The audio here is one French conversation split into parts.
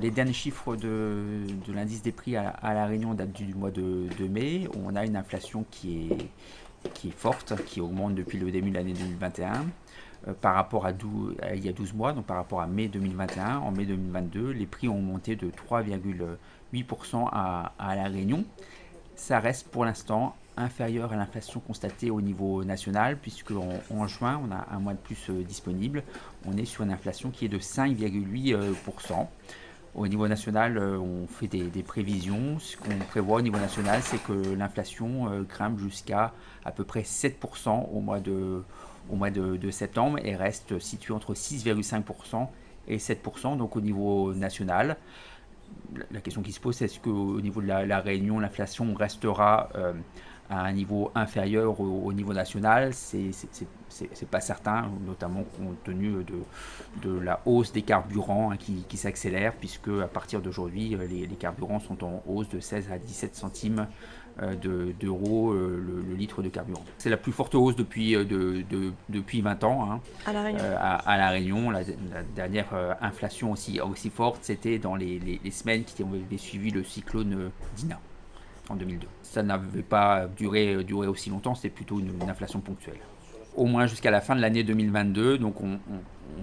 Les derniers chiffres de l'indice des prix à La Réunion datent du mois de mai. On a une inflation qui est forte, qui augmente depuis le début de l'année 2021. Par rapport à il y a 12 mois, donc par rapport à mai 2021, en mai 2022, les prix ont monté de 3,8% à La Réunion. Ça reste pour l'instant inférieur à l'inflation constatée au niveau national, puisque en juin, on a un mois de plus disponible. On est sur une inflation qui est de 5,8%. Au niveau national, on fait des prévisions. Ce qu'on prévoit au niveau national, c'est que l'inflation grimpe jusqu'à à peu près 7% au mois de septembre et reste située entre 6,5% et 7%, donc au niveau national. La question qui se pose, c'est est-ce qu'au niveau de la Réunion, l'inflation restera à un niveau inférieur au niveau national? C'est pas certain, notamment compte tenu de la hausse des carburants qui s'accélère, puisque à partir d'aujourd'hui, les carburants sont en hausse de 16 à 17 centimes d'euros le litre de carburant. C'est la plus forte hausse depuis 20 ans À La Réunion. à La Réunion. La dernière inflation aussi forte, c'était dans les semaines qui ont suivi le cyclone Dina en 2002. Ça n'avait pas duré aussi longtemps, c'était plutôt une inflation ponctuelle. Au moins jusqu'à la fin de l'année 2022, donc on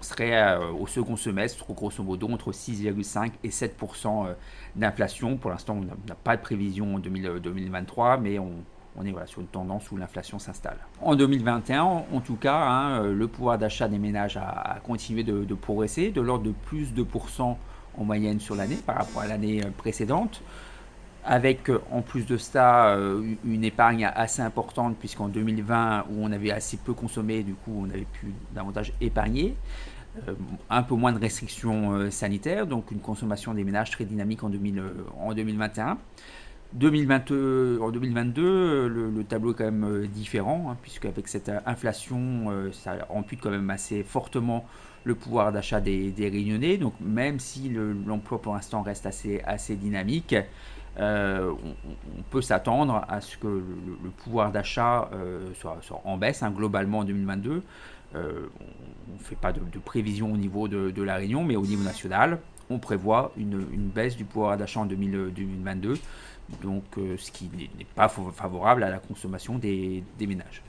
serait au second semestre, grosso modo, entre 6,5 et 7% d'inflation. Pour l'instant, on n'a pas de prévision en 2023, mais on est sur une tendance où l'inflation s'installe. En 2021, en tout cas, le pouvoir d'achat des ménages a continué de progresser, de l'ordre de plus de 2% en moyenne sur l'année par rapport à l'année précédente, avec en plus de ça une épargne assez importante, puisqu'en 2020, où on avait assez peu consommé, du coup on avait pu davantage épargner, un peu moins de restrictions sanitaires, donc une consommation des ménages très dynamique en 2021. En 2022, le tableau est quand même différent, puisque avec cette inflation, ça ampute quand même assez fortement le pouvoir d'achat des Réunionnais. Donc même si l'emploi pour l'instant reste assez dynamique, on peut s'attendre à ce que le pouvoir d'achat soit en baisse globalement en 2022. On ne fait pas de prévision au niveau de La Réunion, mais au niveau national, on prévoit une baisse du pouvoir d'achat en 2022, donc ce qui n'est pas favorable à la consommation des ménages.